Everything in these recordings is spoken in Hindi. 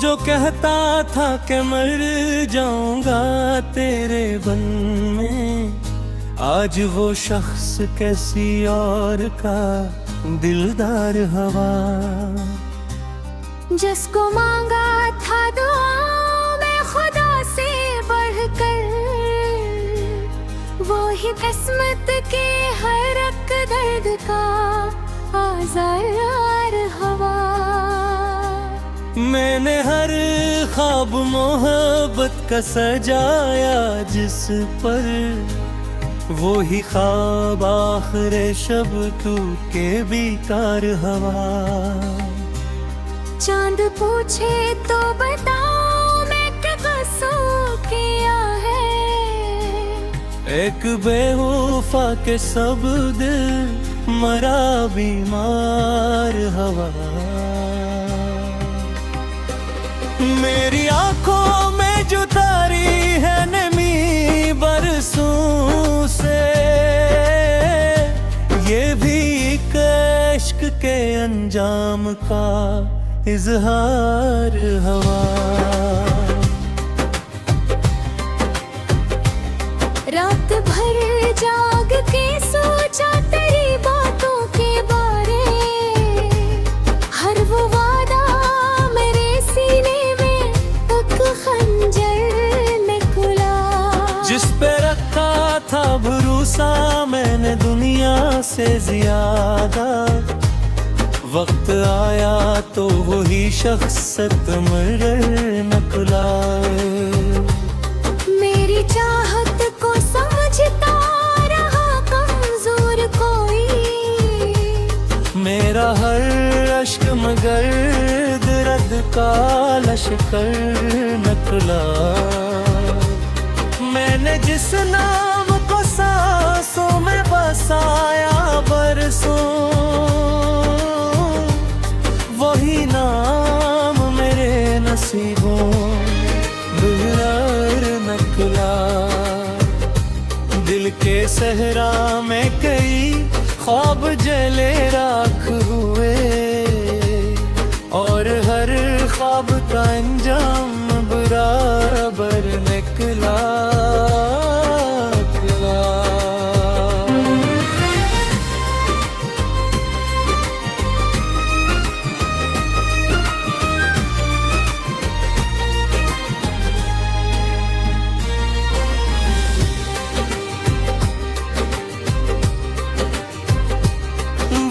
जो कहता था कि मर जाऊंगा तेरे बन में, आज वो शख्स कैसी और का दिलदार हवा। जिसको मांगा था दुआ में खुदा से बढ़कर, वो ही किस्मत के हर एक दर्द का आज़ार हवा। मैंने हर ख्वाब मोहब्बत का सजाया जिस पर, वो ही ख्वाब आखिर शब टूट के बेकार हवा। चांद पूछे तो बताओ मैं क्या कसूर किया है, एक बेवफा के सब दिल मरा बीमार हवा। मेरी आंखों में जो तारी है नमी बरसों से, ये भी एक इश्क के अंजाम का इजहार हवा। रात भर जाग के सोचा तेरी बातों के बारे, हर वो वादा मेरे सीने में एक खंजर निकला। जिस पे रखा था भरोसा मैंने दुनिया से ज्यादा, वक्त आया तो वही शख्स मर नकला। मेरी चाहत को समझता रहा कमजोर कोई, मेरा हर अश्क मगर दर्द का लश्कर नकला। मैंने जिस नाम को सांसों में बसाया बरसों, वही नाम मेरे नसीबों बेरार नकला। दिल के सहरा में कई ख्वाब जले राख हुए, और हर ख्वाब का अंजाम बराबर निकला।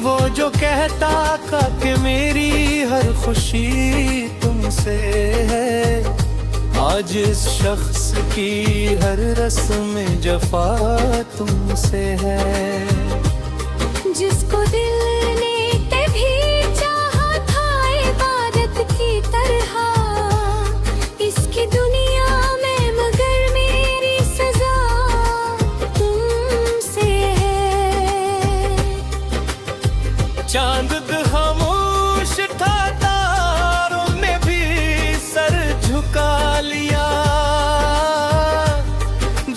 वो जो कहता था कि मेरी हर खुशी तुमसे है, आज इस शख्स की हर रस्म जफा तुमसे है। जिसको दिल ने कभी चाहा था इबादत की तरह, इसकी दुनिया में मगर मेरी सजा तुमसे है। चांद खामोश था तारों ने भी सर झुका लिया,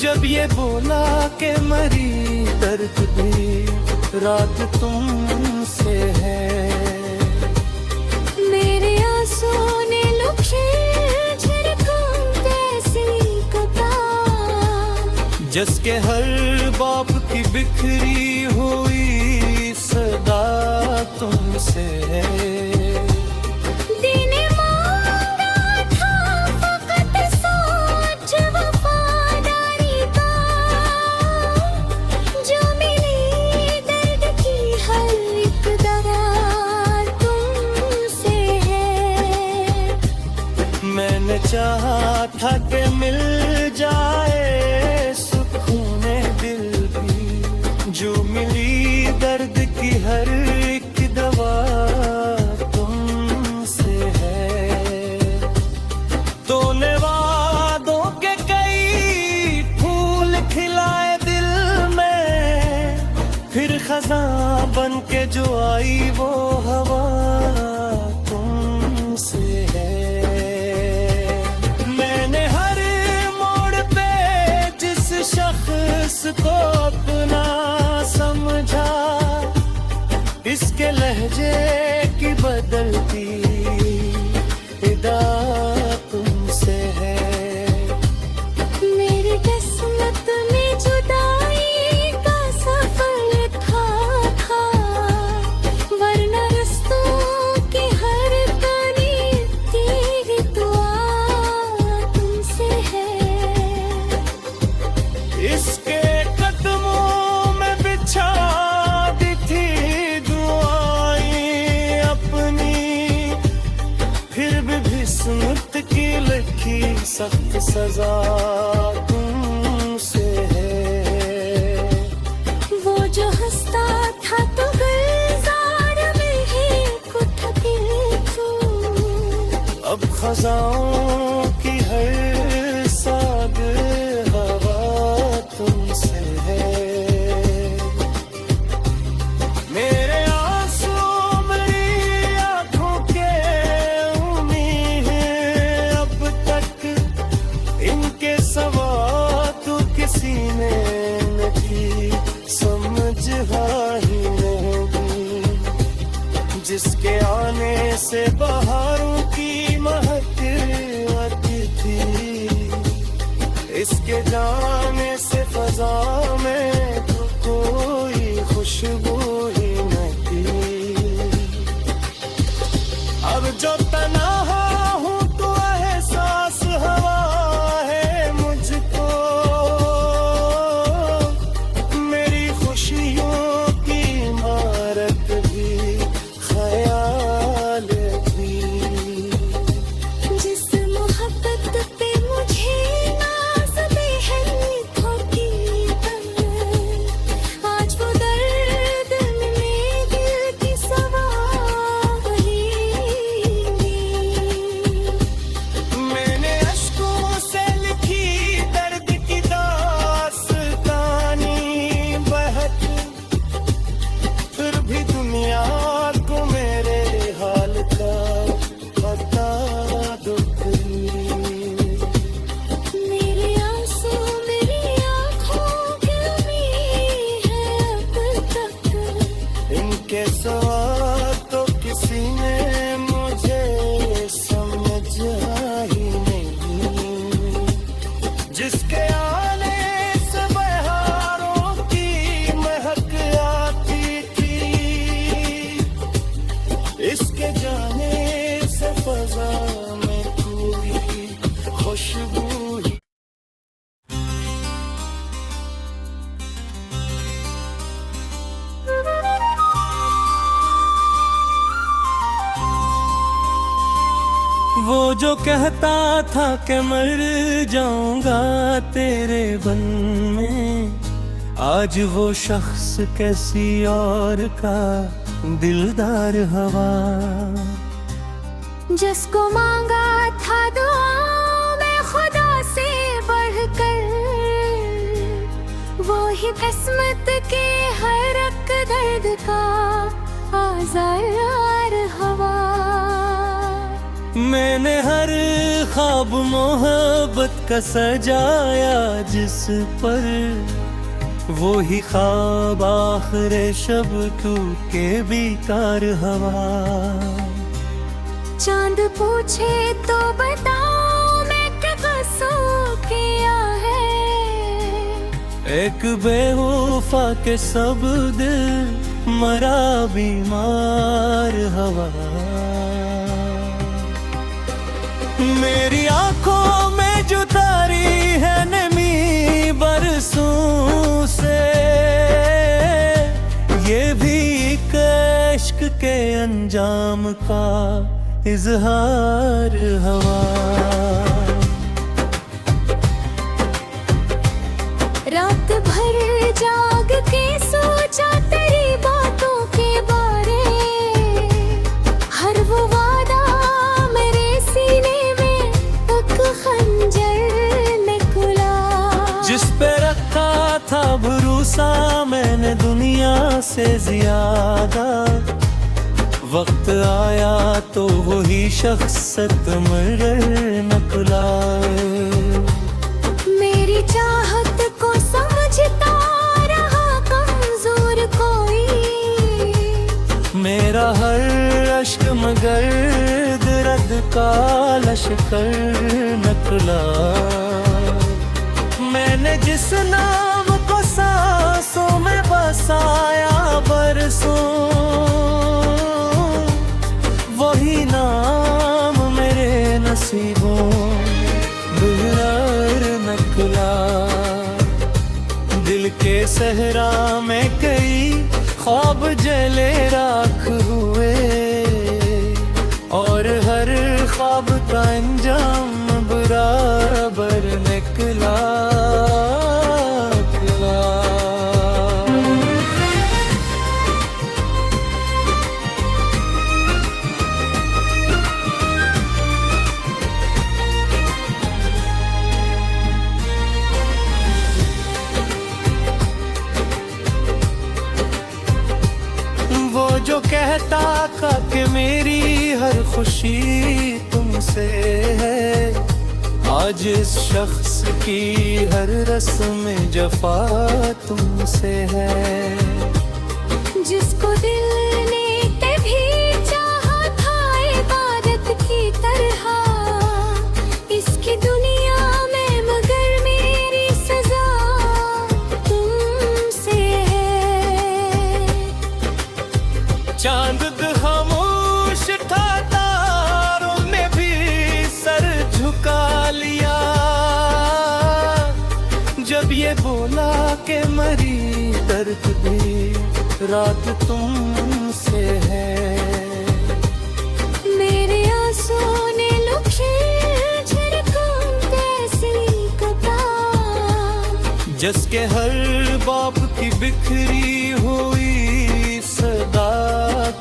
जब ये बोला कि मरी दर्द भी रात तुमसे है। मेरे आंसू ने लुखे झिड़कों कैसी कटा, जिसके हर बाप की बिखरी हुई सदा तुमसे है। दीने मांगा था फकत सोच वफादारी का, जो मिली दर्द की हर एक दरार तुमसे है। मैंने चाहा था कि मिल जाए सुकूने दिल भी, जो मिली दर्द की हर एक दवा तुमसे है। तूने वादों के कई फूल खिलाए दिल में, फिर खज़ां बन के जो आई वो हवा तुमसे है। मैंने हर मोड़ पे जिस शख्स को अपना समझा, इसके लहजे की बदलती इदा सख्त सजा तुमसे है। वो जो हंसता था तो गुलजार में ही कुछ तू, अब खजाओं की हर साग हवा तुमसे है। मेरे आंसू मेरी आंखों के उम्मीद है, अब तक इनके सवा तो किसी ने नहीं समझ ही नहीं। जिसके आने से बहारों की महक आती थी, इसके जाने से फजा में तो कोई खुशबू ही नहीं। अब जो तन्हा हूँ तो एहसास हवा है मुझको, मेरी खुशियों की इमारत भी ख्याल भी। जिस मोहब्बत पे मुझे नाज़ बेहद होती आज वो दर्द में दिल की सवा वही। मैंने अश्कों से लिखी दर्द की दास्तानी बहक, फिर भी दुनिया को मेरे हाल का पता दुख नहीं। मेरे आंसू मेरी आँखों की उम्मीद है, अब तक इनके सवा तो किसी ने मुझे समझा ही नहीं। जिसके आने से बहारों की महक आती थी, इसके जाने से फजा में कोई खुशबू ही। वो जो कहता था कि मर जाऊंगा तेरे बन में, आज वो शख्स कैसी और का दिलदार हवा। जिसको मांगा था दुआ में खुदा से बढ़कर, वो ही किस्मत के हर एक दर्द का आज़ार हवा। मैंने हर ख्वाब मोहब्बत का सजाया जिस पर, वो ही ख्वाब आखिर शब टूटे बेकार हवा। चांद पूछे तो बताओ मैं क्या कसूर किया है, एक बेवफा के सब दिल मरा बीमार हवा। मेरी आंखों में जो तारी है नमी बरसों से, ये भी एक इश्क के अंजाम का इजहार हवा। रात भर जाग के सोचा तेरी बातों के बारे, हर वो वादा मेरे सीने में एक खंजर निकला। जिस पे रखा था भरोसा मैंने दुनिया से ज्यादा, वक्त आया तो वही शख्सियत मगर नकला। मेरी चाहत को समझता रहा कमजोर कोई, मेरा हर अश्क मगर दर्द का लश्कर नकला। मैंने जिस नाम को सांसों में बसाया बरसों, वही नाम मेरे नसीबों दुहरार नकला। दिल के सहरा में कई ख्वाब जले राख हुए, और हर ख्वाब का अंजाम बुरा फिर निकला अकेला। वो जो कहता था कि मेरी हर खुशी तुमसे है, आज इस शख्स की हर रस्म जफा तुमसे है। जिसको दिल ने कभी चाहा था इबादत की तरह, इसकी दुनिया में मगर मेरी सजा तुमसे है। चांद खामोश था, तारों ने भी सर झुका लिया, जब ये बोला कि मरी दर्द भी रात तुमसे है। मेरे आंसू ने लुखे झरकों कैसी कतार, जिसके हर बाप की बिखरी हुई सदा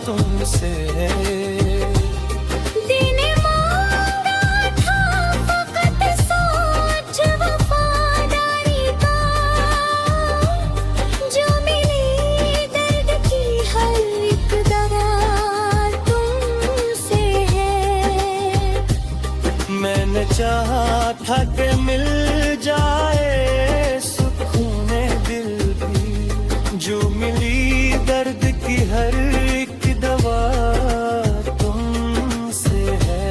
तुमसे है। दीने मांगा था फकत सोच वफादारी का, जो मिली दर्द की हर एक दवा तुमसे है। मैंने चाहा था कि मिल जाए सुकून दिल भी, जो मिली दर्द की हर एक दवा तुमसे है।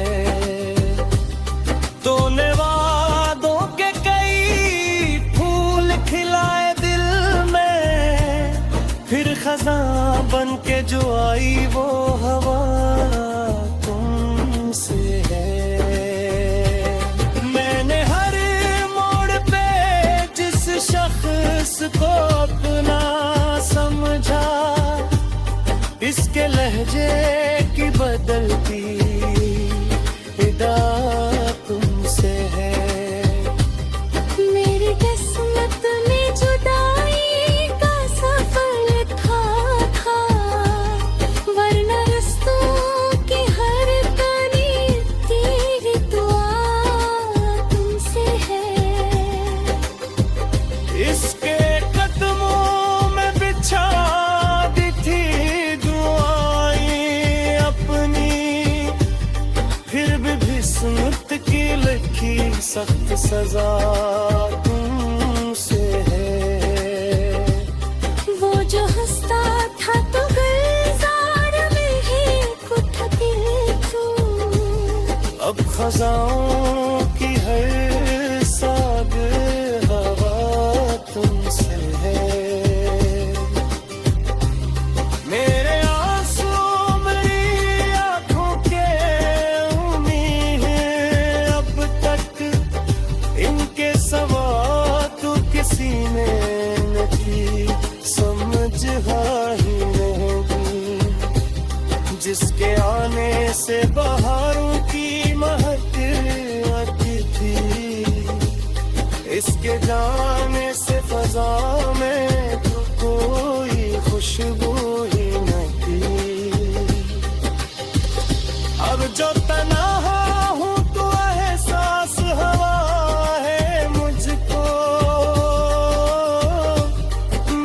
तूने वादों के कई फूल खिलाए दिल में, फिर खज़ां बन के जो आई वो हवा तुमसे है। मैंने हर मोड़ पे जिस शख्स को अपना समझा, इसके लहजे की बदलती हिदा तुमसे है। मेरी किस्मत में जुदाई का सफर लिखा था, वरना रस्तों की हर कनी तेरी दुआ तुमसे है। इसके कदमों में बिछा दी थी दुआएं अपनी, फिर भी किस्मत की लिखी सख्त सजा तुमसे है। वो जो हंसता था तो गुलजार में ही उठती तू, अब खज़ाओं की हर साग हवा तुमसे है। मेरे आंसू मेरी आंखों के उम्मीद है, अब तक इनके सवा तो किसी ने नहीं समझ ही नहीं। जिसके आने से बहारों की महक आती थी, इसके जाने से फजा में तो कोई खुशबू ही नहीं। अब जो तन्हा हूँ तो एहसास हवा है मुझको,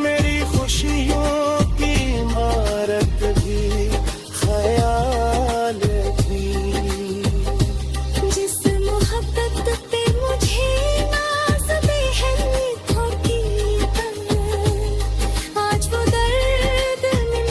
मेरी खुशियों की इमारत भी ख्याल थी। जिस मोहब्बत पे मुझे नाज़ बेहद होती, आज वो दर्द में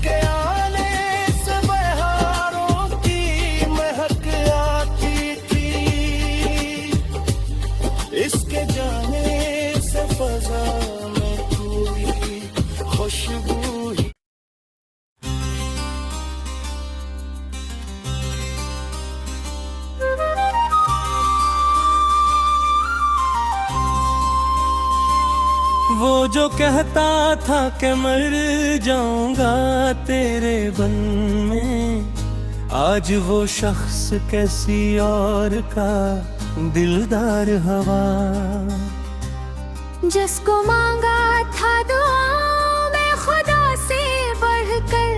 इसके आने से बहारों की महक आती थी, इसके जाने से फजा में कोई खुशबू ही। वो जो कहता था कि मर जाऊंगा तेरे बन में, आज वो शख्स कैसी और का दिलदार हवा। जिसको मांगा था दुआ में खुदा से बढ़कर,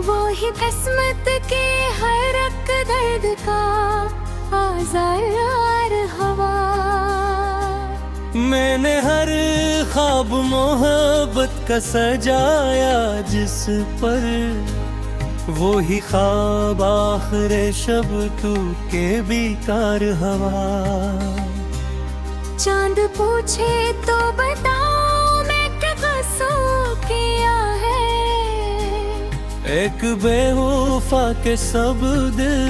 वो ही किस्मत के हर एक दर्द का आज़ार हवा। मैंने हर ख्वाब मोहब्बत का सजाया जिस पर, वो ही ख्वाब आखिर शब टूटे बेकार हवा। चांद पूछे तो बताओ मैं क्या कसूर किया है, एक बेवफा के सब दिल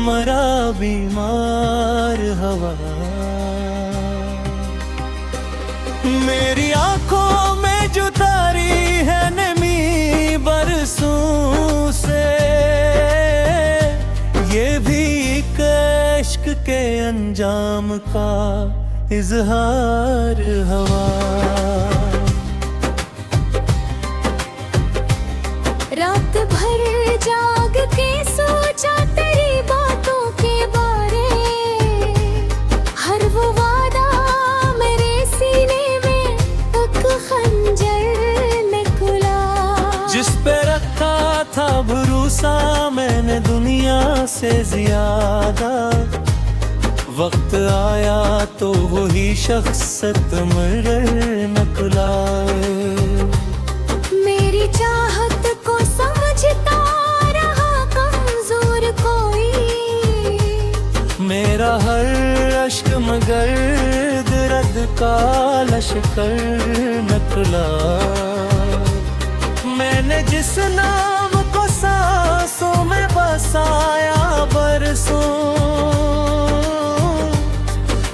मरा बीमार हवा। मेरी आंखों में जो तारी है नमी बरसों से, ये भी एक इश्क के अंजाम का इजहार हवा। रात भर जाग के सोचा तेरी बातों के बारे, हर वो वादा मेरे सीने में एक खंजर निकला। जिस पे रखा था भरोसा मैंने दुनिया से ज्यादा, वक्त आया तो वही शख्सियत मर नकला। मेरी चाहत को समझता रहा कमजोर कोई, मेरा हर अश्क मगर दर्द का लश्कर नकला। मैंने जिस नाम को सांसों में बसाया बरसों,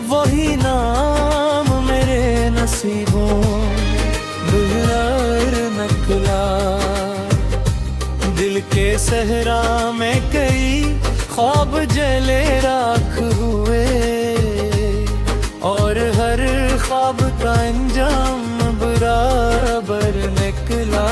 वही नाम मेरे नसीबों बिगड़ नकला। दिल के सहरा में कई ख्वाब जले राख हुए, और हर ख्वाब का अंजाम बराबर निकला।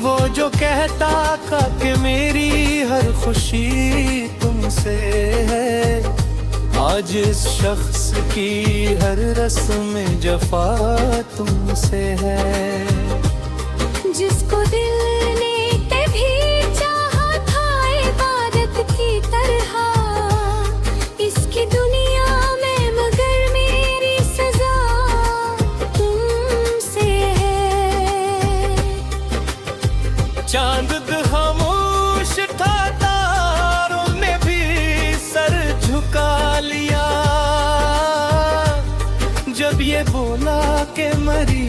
वो जो कहता था कि मेरी हर खुशी तुमसे है, आज इस शख्स की हर रस्म जफा तुमसे है। जिसको दिल ने कभी चाहा था इबादत की तरह, इसकी दुनिया में मगर मेरी सजा तुमसे है। चांद खामोश था, तारों ने भी सर झुका लिया, जब ये बोला कि मरी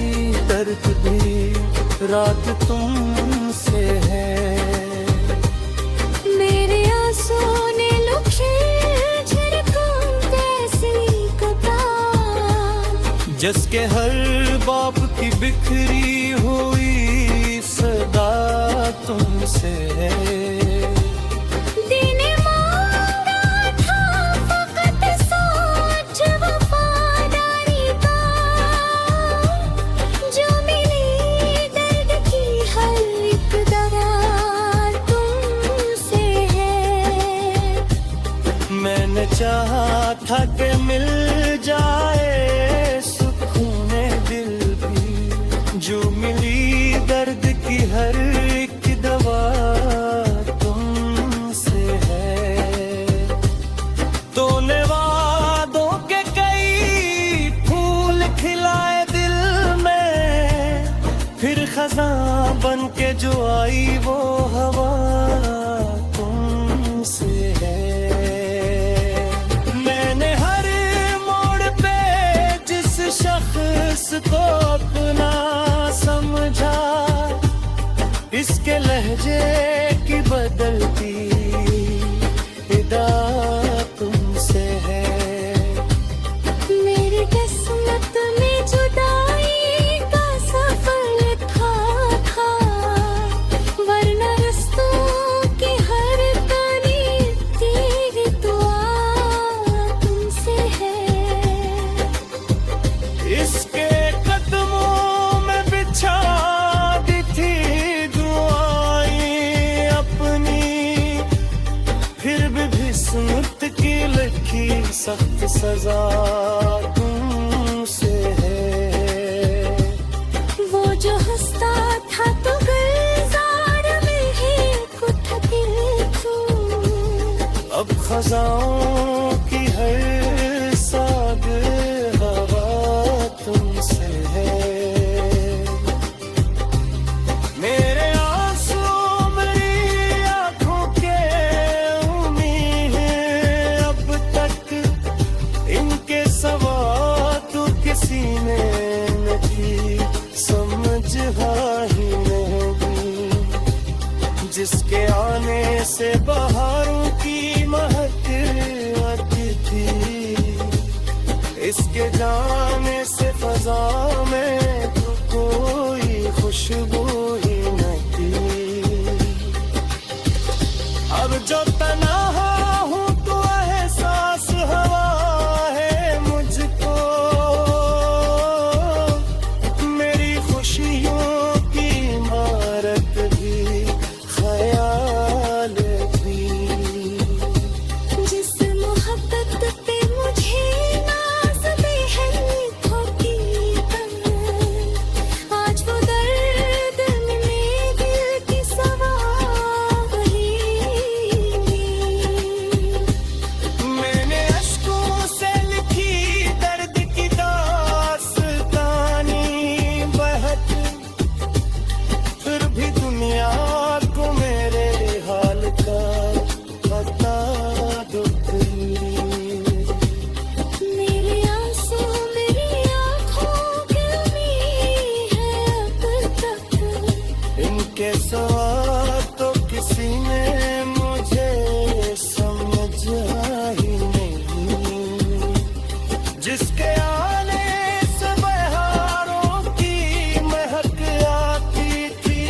दर्द भी रात तुमसे है। मेरे आंसू ने लुखे झिड़कों कैसी कतार, जिसके हर बाप की बिखरी हुई सदा तुमसे है। दिल मांगा था फकत सोच वफादारी का, जो मिली दर्द की हर एक दरार तुमसे है। मैंने चाहा था कि मिल जाए सुकून दिल भी, जो मिली दर्द की हर एक दवा तुमसे है। खजां बन के जो आई वो हवा तुमसे है। मैंने हर मोड़ पे जिस शख्स को अपना समझा, इसके लहजे की बदलती हिदा तुमसे है। मेरी किस्मत में जुदाई का सफर लिखा था, वरना रस्तों की हर कड़ी तेरी दुआ तुमसे है। इसके कदमों में बिछा दी थी दुआएं अपनी, फिर भी किस्मत की लिखी सख्त सजा तुमसे है। वो जो हंसता था तो गुलजार में ही कुछ दिल तू, अब खजाओं की हर साग हवा तुमसे है। मेरे आंसू मेरी आंखों के उम्मीद हैं अब तक, इनके सवा तो किसी ने नहीं समझा ही नहीं। जिसके आने से बहारों की महक आती थी, इसके जाने से फजा में तो कोई खुशबू ही नहीं। अब जो तन्हा हूँ तो एहसास हवा है मुझको, मेरी खुशियों की इमारत भी ख्याल भी। जिस मोहब्बत पे मुझे नाज़ बेहद होती है, आज वो दर्द में दिल की सवा वही। मैंने अश्कों से लिखी दर्द की दास्तानी बहत, फिर भी दुनिया को मेरे हाल का पता दो प्लीज। मेरे आंसू मेरी आँखों की उम्मीद है अब तक, इनके सवा तो किसी ने मुझे समझा ही नहीं। जिसके आने से बहारों की महक आती थी,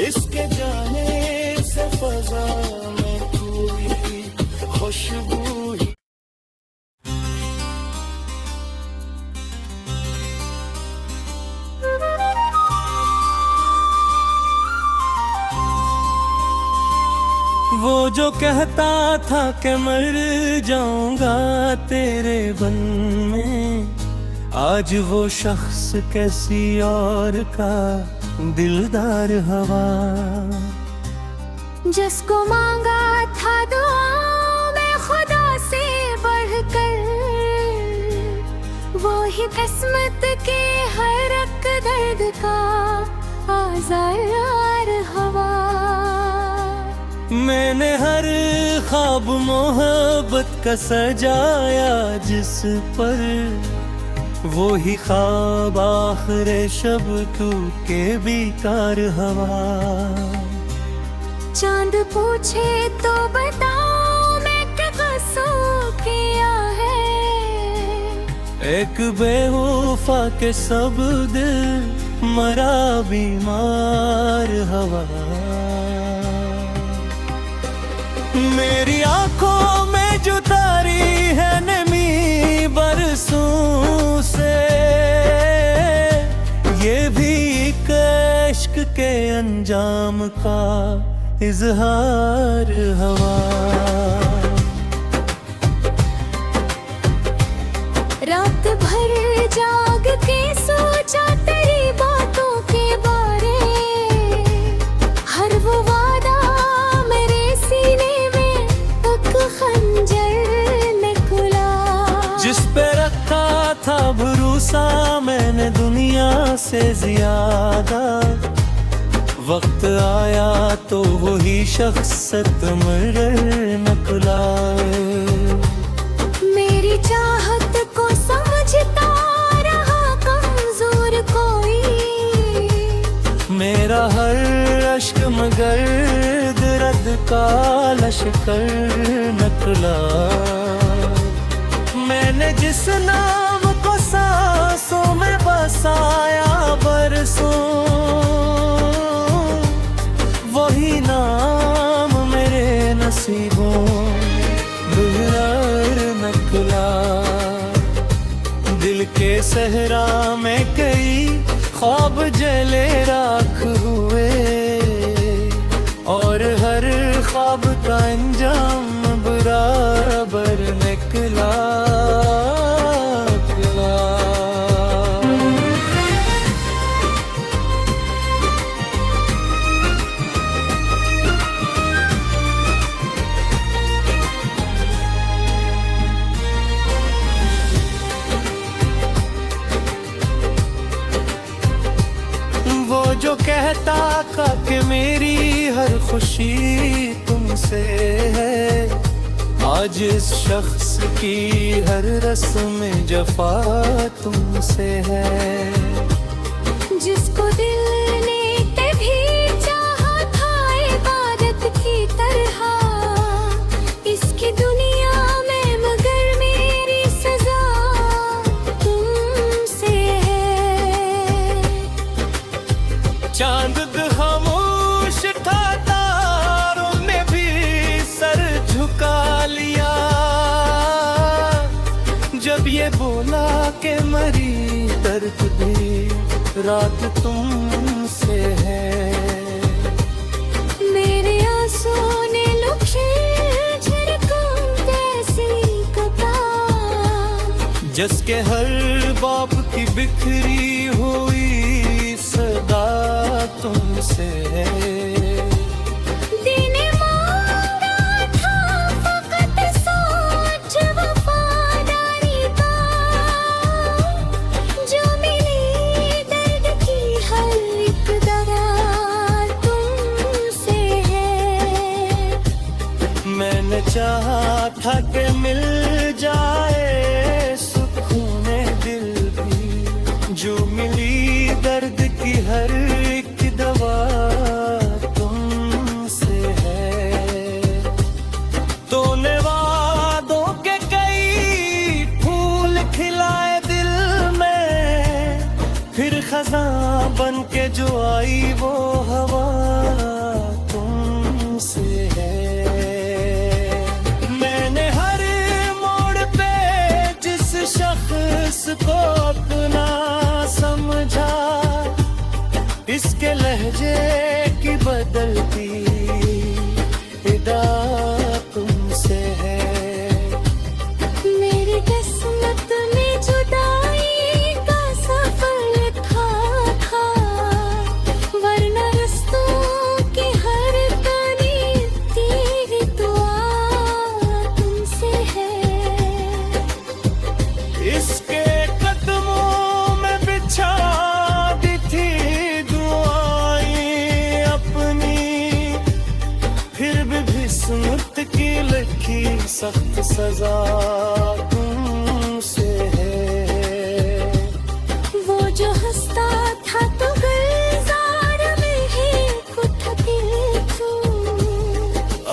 इसके जाने से फजा में कोई खुशबू ही। वो जो कहता था कि मर जाऊंगा तेरे बन में, आज वो शख्स कैसी और का दिलदार हवा। जिसको मांगा था दुआ में खुदा से बढ़कर, वो ही किस्मत के हर एक दर्द का आज़ार हवा। मैंने हर ख्वाब मोहब्बत का सजाया जिस पर, वो ही ख्वाब आखिर शब टूटे बेकार हवा। चांद पूछे तो बताओ मैं क्या कसूर किया है, एक बेवफा के सब दिल मरा बीमार हवा। मेरी आंखों में जो तारी है नमी बरसों से, ये भी एक इश्क के अंजाम का इजहार हवा। रात भर जाग के सोचा तेरी बातों के बारे, हर वो वादा मेरे सीने में एक खंजर निकला। जिस पे रखा था भरोसा मैंने दुनिया से ज्यादा, वक्त आया तो वही शख्सियत मगर नकला। मेरी चाहत को समझता रहा कमजोर कोई, मेरा हर अश्क मगर दर्द का लश्कर नकला। मैंने जिस नाम को सांसों में बसाया बरसों, वही नाम मेरे नसीबों दुहर नकला। दिल के सहरा में कई ख्वाब जले राख हुए, और हर ख्वाब का अंजाम बराबर निकला। वो जो कहता था कि मेरी हर खुशी तुमसे है, आज इस शख्स की हर रस्म जफा तुमसे है। जिसको दिल ने कभी चाहा था इबादत की तरह, इसकी दुनिया में मगर मेरी सजा तुमसे है। चांद खामोश था, तारों ने भी सर झुका लिया, जब ये बोला कि मरी दर्द भी रात तुमसे है। मेरे आंसू ने लुखे झरकों जैसी कतार, जिसके हर बाप की बिखरी हुई सदा तुमसे है। देने मांगा था फकत सोच वफादारी का, जो मिली दर्द की हर एक दरार तुमसे है। मैंने चाहा था कि मिल जाए सुकून दिल भी, जो मिली दर्द की हर एक दवा तुमसे है। तूने वादों के कई फूल खिलाए दिल में, फिर खज़ां बन के जो आई वो हवा तुमसे है। मैंने हर मोड़ पे जिस शख्स को अपना समझा, इसके लहजे की बदलती हिदा तुमसे है। मेरी किस्मत में जुदाई का सफर लिखा था, वरना रस्तों की हर कड़ी तेरी दुआ तुमसे है। इसके कदमों में बिछा दी थी दुआएं अपनी, फिर भी किस्मत की लिखी सख्त सजा तुमसे है। वो जो हंसता था तो गुलजार में ही उठती तू,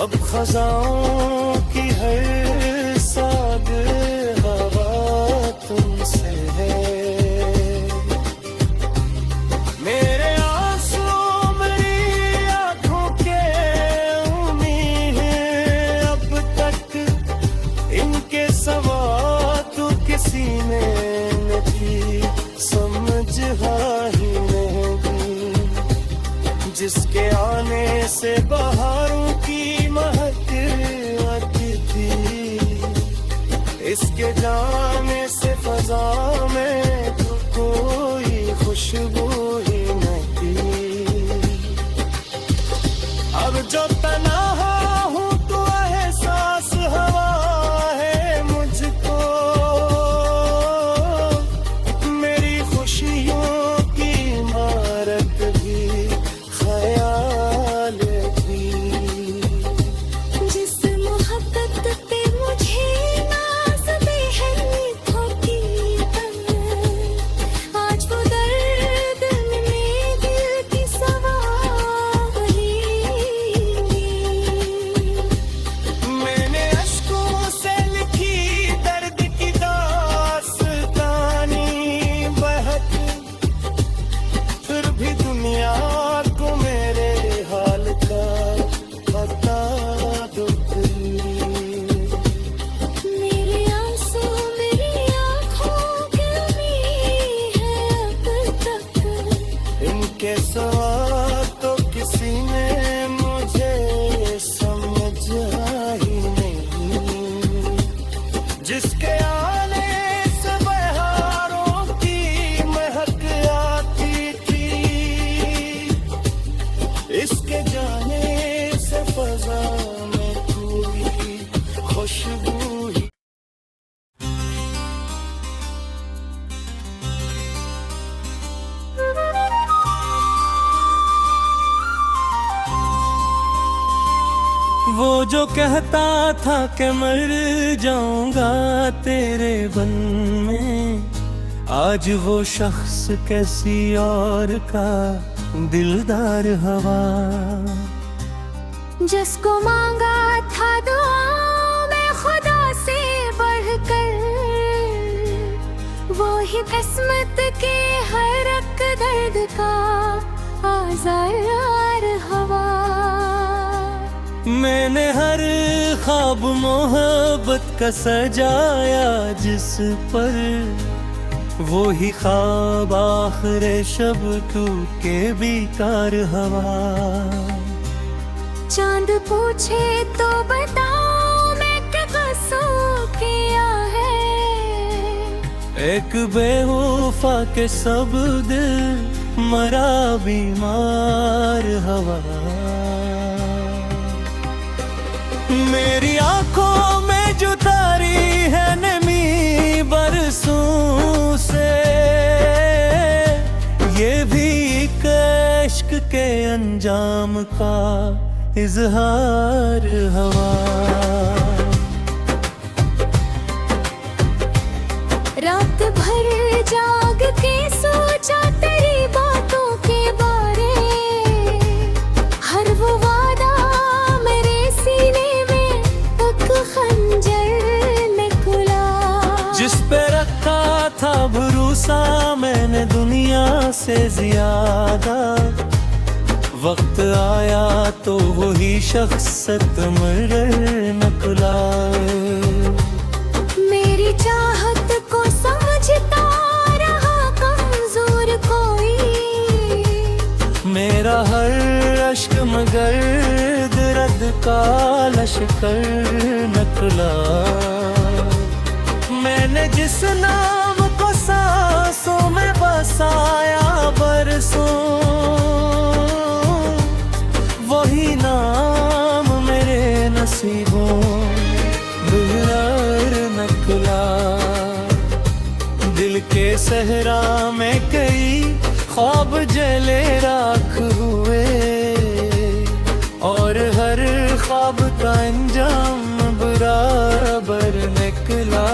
अब खज़ाओं की हर साद हवा तुमसे है। मेरे आंसू मेरी आंखों के उम्मीद है, अब तक इनके सवा तो किसी ने नहीं समझा ही नहीं। जिसके आने से बहारों की महक आती थी, इसके जाने से फजा में तो कोई खुशबू ही नहीं। अब जो तन्हा हूँ तो एहसास हवा है मुझको, जो कहता था कि मर जाऊंगा तेरे बन में, आज वो शख्स कैसी और का दिलदार हवा। जिसको मांगा था दुआ में खुदा से बढ़कर, वो ही किस्मत के हर एक दर्द का आज़ार हवा। मैंने हर ख्वाब मोहब्बत का सजाया जिस पर, वो ही ख्वाब आखिर शब टूटे बेकार हवा। चांद पूछे तो बताओ मैं क्या कसूर किया है, एक बेवफा के सब दिल मरा बीमार हवा। मेरी आंखों में जो तारी है नमी बरसों से, ये भी एक इश्क के अंजाम का इजहार हवा। रात भर जाग के सोचा तेरी बातों के बारे, हर वो वादा मेरे सीने में एक खंजर निकला। जिस पे रखा था भरोसा मैंने दुनिया से ज्यादा, वक्त आया तो वही शख्सियत मर निकला। मेरी चाहत को समझता रहा कमजोर कोई, मेरा हर अश्क मगर दर्द का लश्कर निकला। मैंने जिस नाम को सांसों में बसाया बरसों, वही नाम मेरे नसीबों बिगड़ निकला। दिल के सहरा में कई ख्वाब जले राख हुए, और हर ख्वाब का अंजाम बराबर निकला।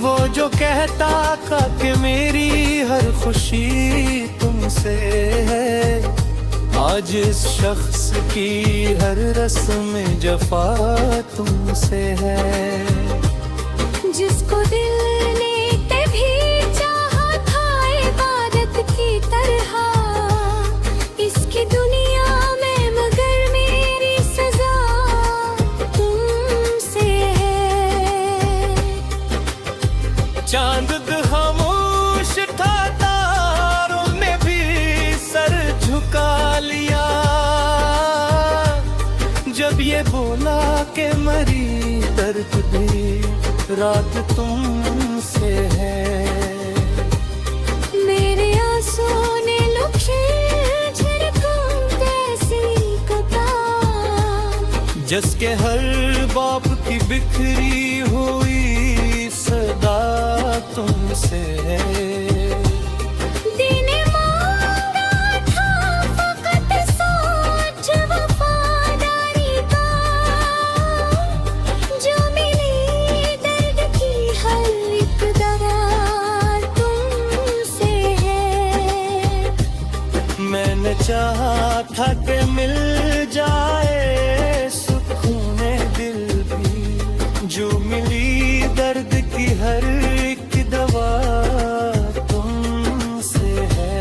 वो जो कहता था कि मेरी हर खुशी तुमसे है, आज इस शख्स की हर रस्म जफा तुमसे है। जिसको दिल ने कभी चाहा था इबादत की तरह, इसकी दुनिया में मगर मेरी सजा तुमसे है। चांद खामोश था तारों ने भी सर झुका लिया, जब ये बोला कि मरी दर्द भी रात तुमसे है। मेरे आंसू ने लुखे झरकूं कैसी कतार, जिसके हर बाप की बिखरी हुई सदा तुमसे है। दीने मांगा था फकत सोच वफादारी का, जो मिली दर्द की हर एक दरार तुमसे है। मैंने चाहा था कि मिल जाए सुकूने दिल भी, जो मिली दर्द की हर एक दवा तुमसे है।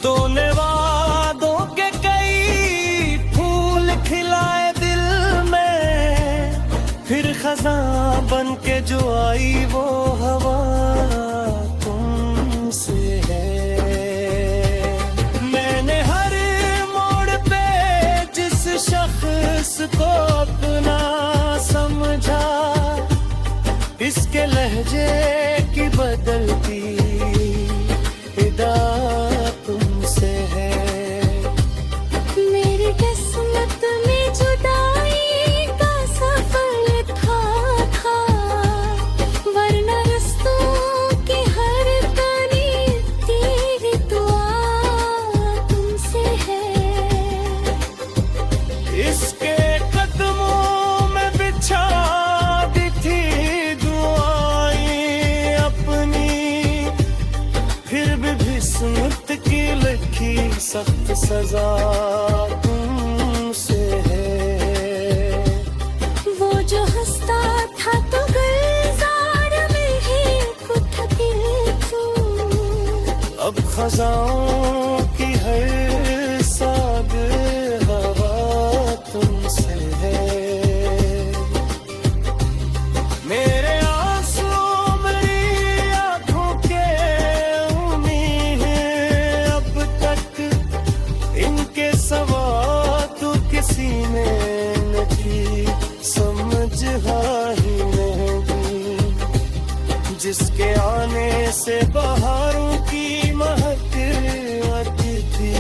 तूने वादों के कई फूल खिलाए दिल में, फिर खज़ां बन के जो आई वो हवा तुमसे है। मैंने हर मोड़ पे जिस शख्स को अपना समझा, इसके लहजे की बदलती हिदायत सख्त सजा तुमसे है। वो जो हंसता था तो गुलजार में ही खुद थकी तू, अब खजाओं की हर साग हवा तुमसे है। मेरे आंसू मेरी आंखों के उम्मीद है, अब तक इनके सवा तो किसी ने नहीं समझ ही नहीं। जिसके आने से बहारों की महक आती थी,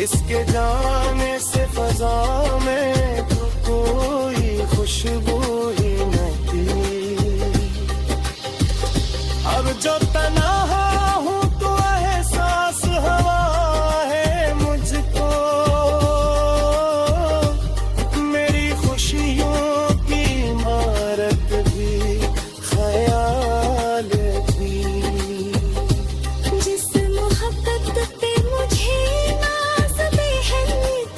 इसके जाने से फजा में तो कोई खुशबू ही नहीं। अब जो तन्हा हूँ तो एहसास हवा है मुझको, मेरी खुशियों की इमारत भी ख्याल थी। जिस मोहब्बत पे मुझे नाज़ बेहद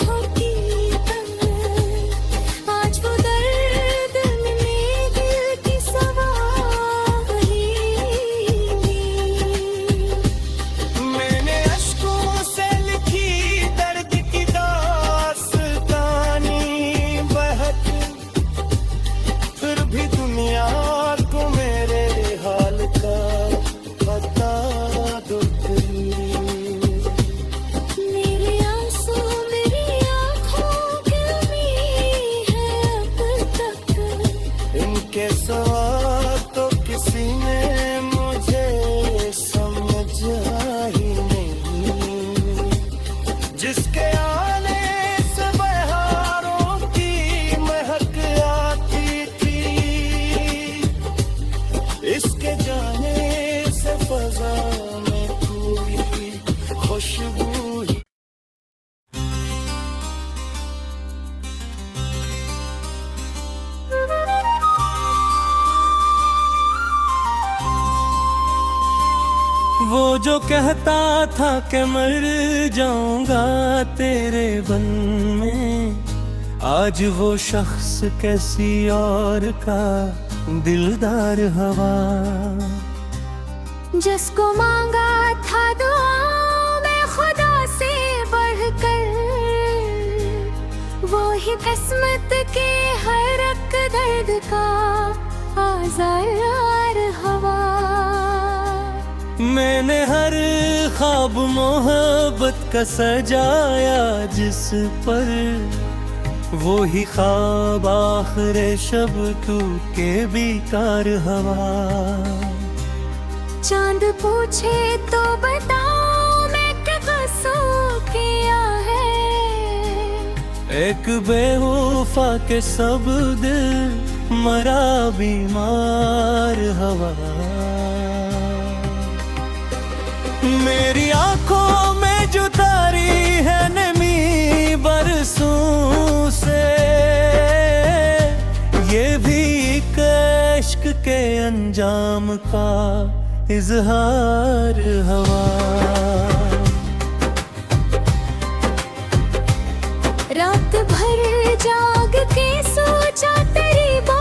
होती आज वो दर्द में दिल की सवारी। मैंने अश्कों से लिखी दर्द की दास्तानी बहक, फिर भी दुनिया को मेरे हाल का पता दो प्लीज। मेरे आंसू मेरी आँखों की उम्मीद है, अब तक इनके सवा तो किसी ने मुझे समझा ही नहीं। जिसके आने से बहारों की महक आती थी, इसके जाने से फजा में कोई खुशबू ही। वो जो कहता था कि मर जाऊंगा तेरे बन में, आज वो शख्स कैसी और का दिलदार हवा। जिसको मांगा था दुआ में खुदा से बढ़कर, वो ही किस्मत के हर एक दर्द का आज़ार हवा। मैंने हर ख्वाब मोहब्बत का सजाया जिस पर, वो ही ख्वाब आखिर शब टूट के बेकार हवा। चांद पूछे तो बताओ मैं क्या कसूर किया है, एक बेवफा के सब दिल मरा बीमार हवा। मेरी आंखों में जो तारी है नमी बरसों से, ये भी एक इश्क के अंजाम का इजहार हवा। रात भर जाग के सोचा तेरी बात